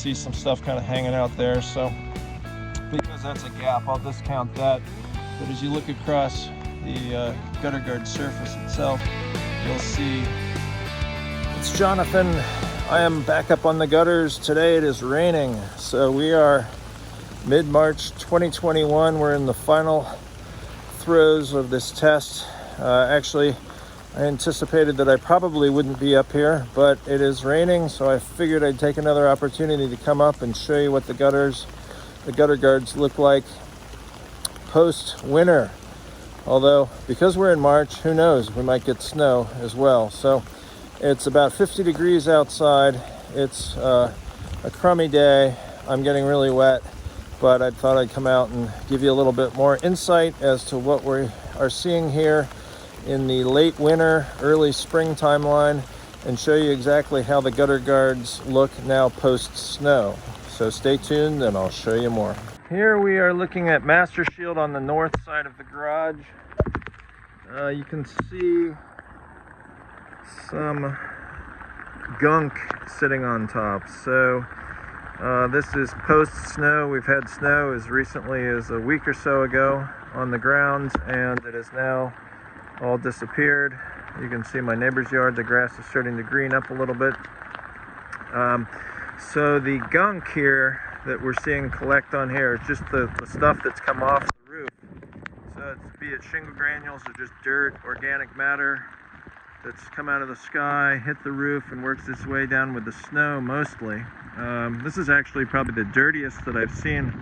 see some stuff kind of hanging out there. So because that's a gap, I'll discount that. But as you look across the gutter guard surface itself, you'll see. It's Johnathan. I am back up on the gutters. Today it is raining, so we are mid-March 2021. We're in the final throes of this test. Actually, I anticipated that I probably wouldn't be up here, but it is raining, so I figured I'd take another opportunity to come up and show you what the gutter guards look like post-winter. Although, because we're in March, who knows, we might get snow as well. So it's about 50 degrees outside. It's a crummy day. I'm getting really wet, but I thought I'd come out and give you a little bit more insight as to what we are seeing here in the late winter, early spring timeline, and show you exactly how the gutter guards look now post-snow. So stay tuned and I'll show you more. Here we are looking at Master Shield on the north side of the garage. You can see some gunk sitting on top. So this is post-snow. We've had snow as recently as a week or so ago on the grounds, and it has now all disappeared. You can see my neighbor's yard, the grass is starting to green up a little bit. So the gunk here that we're seeing collect on here is just the stuff that's come off the roof. So it's, be it shingle granules or just dirt, organic matter that's come out of the sky, hit the roof, and works its way down with the snow mostly. This is actually probably the dirtiest that I've seen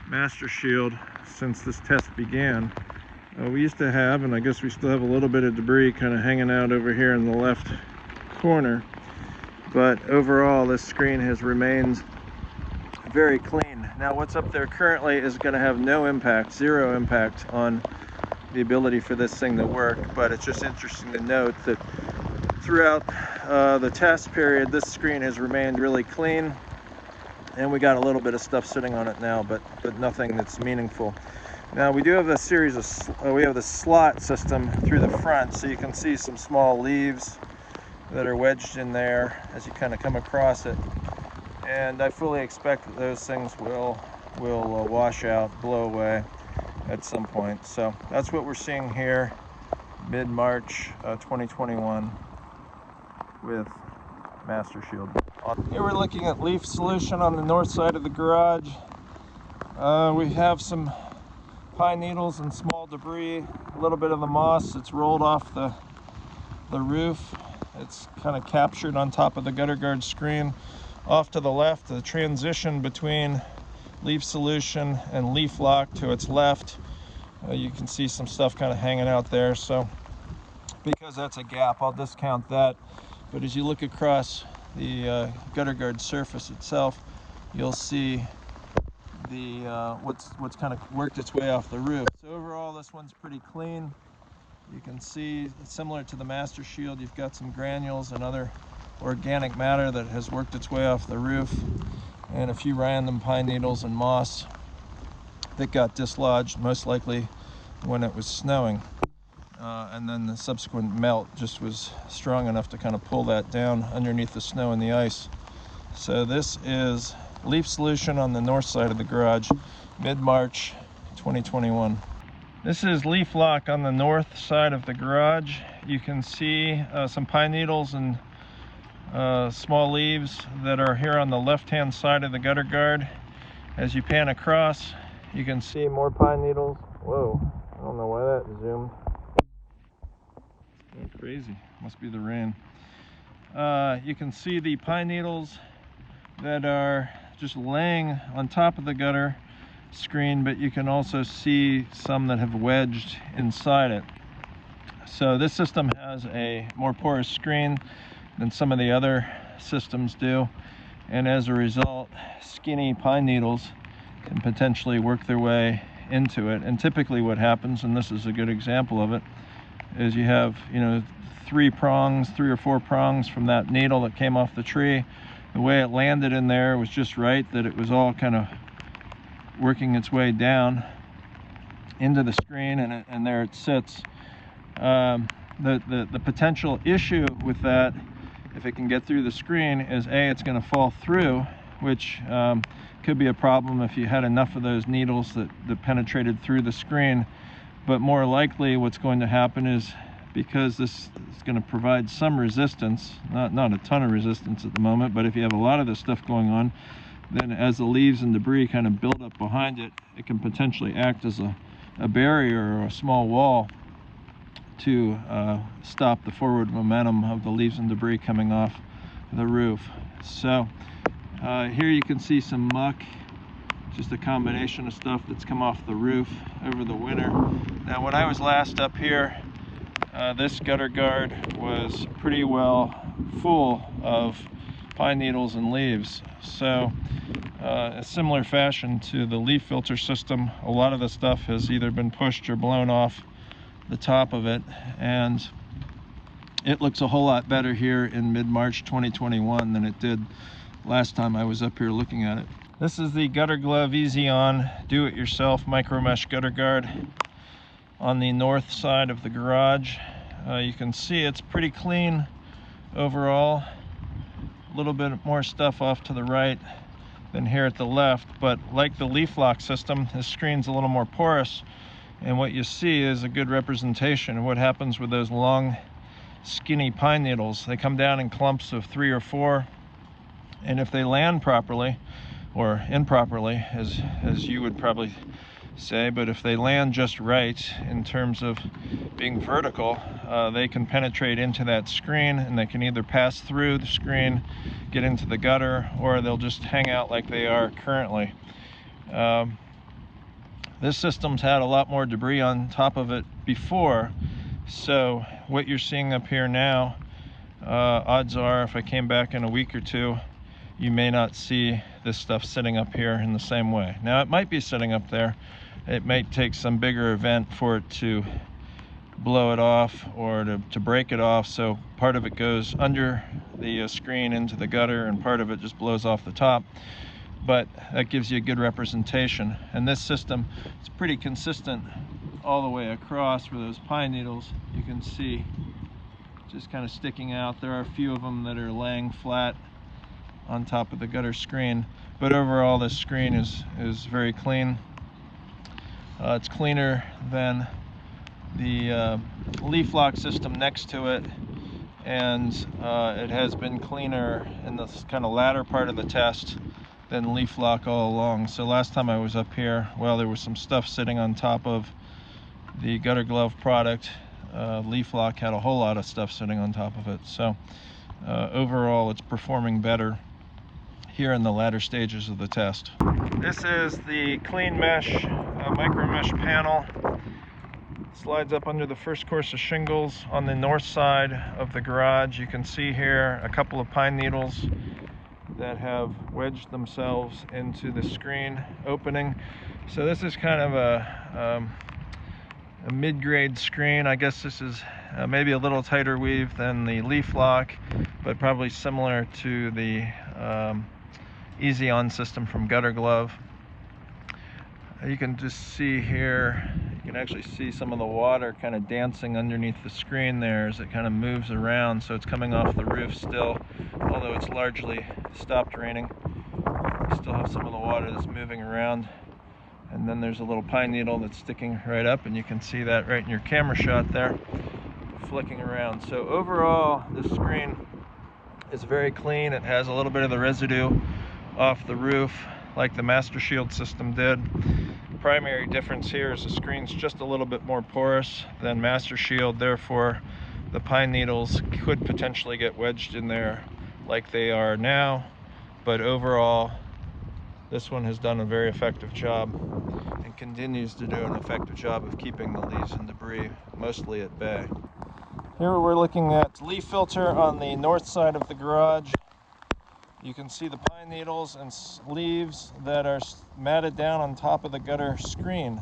Master Shield since this test began. We used to have, and I guess we still have a little bit of debris kind of hanging out over here in the left corner, but overall this screen has remained very clean. Now what's up there currently is going to have no impact, zero impact on the ability for this thing to work, but it's just interesting to note that throughout the test period this screen has remained really clean, and we got a little bit of stuff sitting on it now, but nothing that's meaningful. Now we do have a series of, we have the slot system through the front, so you can see some small leaves that are wedged in there as you kind of come across it. And I fully expect that those things will wash out, blow away at some point. So that's what we're seeing here, mid-March 2021 with Master Shield. Here we're looking at leaf solution on the north side of the garage. We have some pine needles and small debris, a little bit of the moss that's rolled off the roof. It's kind of captured on top of the gutter guard screen. Off to the left, the transition between leaf solution and leaf lock to its left, you can see some stuff kind of hanging out there. So because that's a gap, I'll discount that. But as you look across the gutter guard surface itself, you'll see the what's kind of worked its way off the roof. So overall this one's pretty clean. You can see, similar to the Master Shield, you've got some granules and other organic matter that has worked its way off the roof, and a few random pine needles and moss that got dislodged, most likely when it was snowing. And then the subsequent melt just was strong enough to kind of pull that down underneath the snow and the ice. So this is leaf solution on the north side of the garage, mid-March 2021. This is leaf lock on the north side of the garage. You can see some pine needles and small leaves that are here on the left-hand side of the gutter guard. As you pan across, you can see more pine needles. Whoa, I don't know why that zoomed. It's crazy, must be the rain. You can see the pine needles that are just laying on top of the gutter screen, but you can also see some that have wedged inside it. So this system has a more porous screen than some of the other systems do, and as a result skinny pine needles can potentially work their way into it. And typically what happens, and this is a good example of it, is you have, you know, three or four prongs from that needle that came off the tree. The way it landed in there was just right, that it was all kind of working its way down into the screen, and there it sits. The potential issue with that if it can get through the screen, is A, it's going to fall through, which could be a problem if you had enough of those needles that penetrated through the screen. But more likely what's going to happen is, because this is going to provide some resistance, not a ton of resistance at the moment, but if you have a lot of this stuff going on, then as the leaves and debris kind of build up behind it, it can potentially act as a barrier or a small wall to stop the forward momentum of the leaves and debris coming off the roof. So here you can see some muck, just a combination of stuff that's come off the roof over the winter. Now when I was last up here, this gutter guard was pretty well full of pine needles and leaves. So a similar fashion to the leaf filter system, a lot of the stuff has either been pushed or blown off the top of it, and it looks a whole lot better here in mid-March 2021 than it did last time I was up here looking at it. This is the Gutter Glove Easy On do-it-yourself micro mesh gutter guard on the north side of the garage. You can see it's pretty clean overall. A little bit more stuff off to the right than here at the left, but like the leaf lock system, this screen's a little more porous, and what you see is a good representation of what happens with those long skinny pine needles. They come down in clumps of 3 or 4, and if they land properly, or improperly, as you would probably say, but if they land just right in terms of being vertical, they can penetrate into that screen, and they can either pass through the screen, get into the gutter, or they'll just hang out like they are currently. This system's had a lot more debris on top of it before, so what you're seeing up here now, odds are if I came back in a week or two, you may not see this stuff sitting up here in the same way. Now it might be sitting up there. It might take some bigger event for it to blow it off or to break it off, so part of it goes under the screen into the gutter and part of it just blows off the top. But that gives you a good representation, and this system is pretty consistent all the way across. For those pine needles, you can see just kind of sticking out. There are a few of them that are laying flat on top of the gutter screen, but overall this screen is very clean. It's cleaner than the leaf lock system next to it, and it has been cleaner in the kind of latter part of the test than leaf lock all along. So last time I was up here, well, there was some stuff sitting on top of the Gutter Glove product. Leaf lock had a whole lot of stuff sitting on top of it. So overall it's performing better here in the latter stages of the test. This is the clean mesh micro mesh panel. Slides up under the first course of shingles on the north side of the garage. You can see here a couple of pine needles that have wedged themselves into the screen opening. So this is kind of a mid-grade screen. I guess this is maybe a little tighter weave than the leaf lock, but probably similar to the Easy On system from Gutter Glove. You can just see here, you can actually see some of the water kind of dancing underneath the screen there as it kind of moves around. So it's coming off the roof still, although it's largely stopped raining. You still have some of the water that's moving around. And then there's a little pine needle that's sticking right up, and you can see that right in your camera shot there, flicking around. So overall, this screen is very clean. It has a little bit of the residue off the roof like the Master Shield system did. The primary difference here is the screen's just a little bit more porous than Master Shield, therefore the pine needles could potentially get wedged in there like they are now, but overall this one has done a very effective job and continues to do an effective job of keeping the leaves and debris mostly at bay. Here we're looking at leaf filter on the north side of the garage. You can see the pine needles and leaves that are matted down on top of the gutter screen.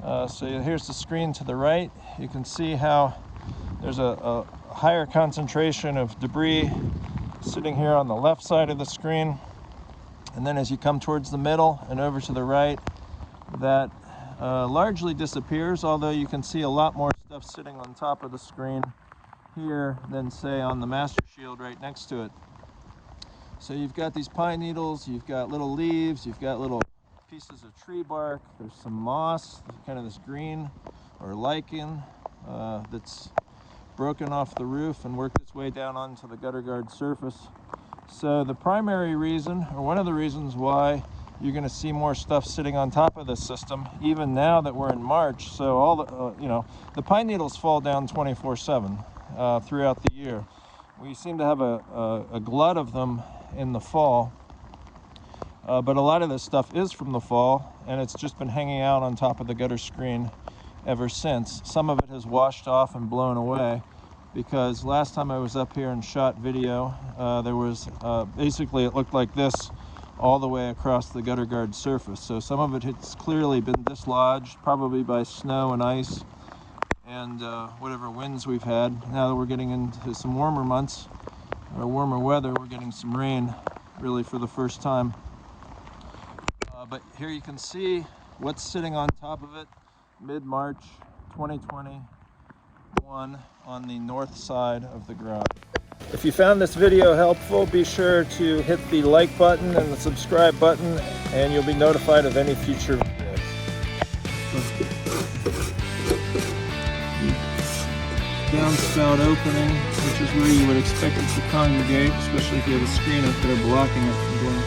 So here's the screen to the right. You can see how there's a higher concentration of debris sitting here on the left side of the screen. And then as you come towards the middle and over to the right, that largely disappears, although you can see a lot more stuff sitting on top of the screen here than say on the master shield right next to it. So you've got these pine needles, you've got little leaves, you've got little pieces of tree bark, there's some moss, kind of this green or lichen that's broken off the roof and worked its way down onto the gutter guard surface. So the primary reason, or one of the reasons why you're going to see more stuff sitting on top of this system, even now that we're in March, so all the, the pine needles fall down 24/7 throughout the year. We seem to have a glut of them in the fall, but a lot of this stuff is from the fall, and it's just been hanging out on top of the gutter screen ever since. Some of it has washed off and blown away, because last time I was up here and shot video, there was basically, it looked like this all the way across the gutter guard surface. So some of it has clearly been dislodged, probably by snow and ice and whatever winds we've had. Now that we're getting into some warmer months, or warmer weather, we're getting some rain really for the first time. But here you can see what's sitting on top of it mid-March 2021 on the north side of the garage. If you found this video helpful, be sure to hit the like button and the subscribe button, and you'll be notified of any future videos. Downspout opening, which is where you would expect it to congregate, especially if you have a screen up there blocking it from going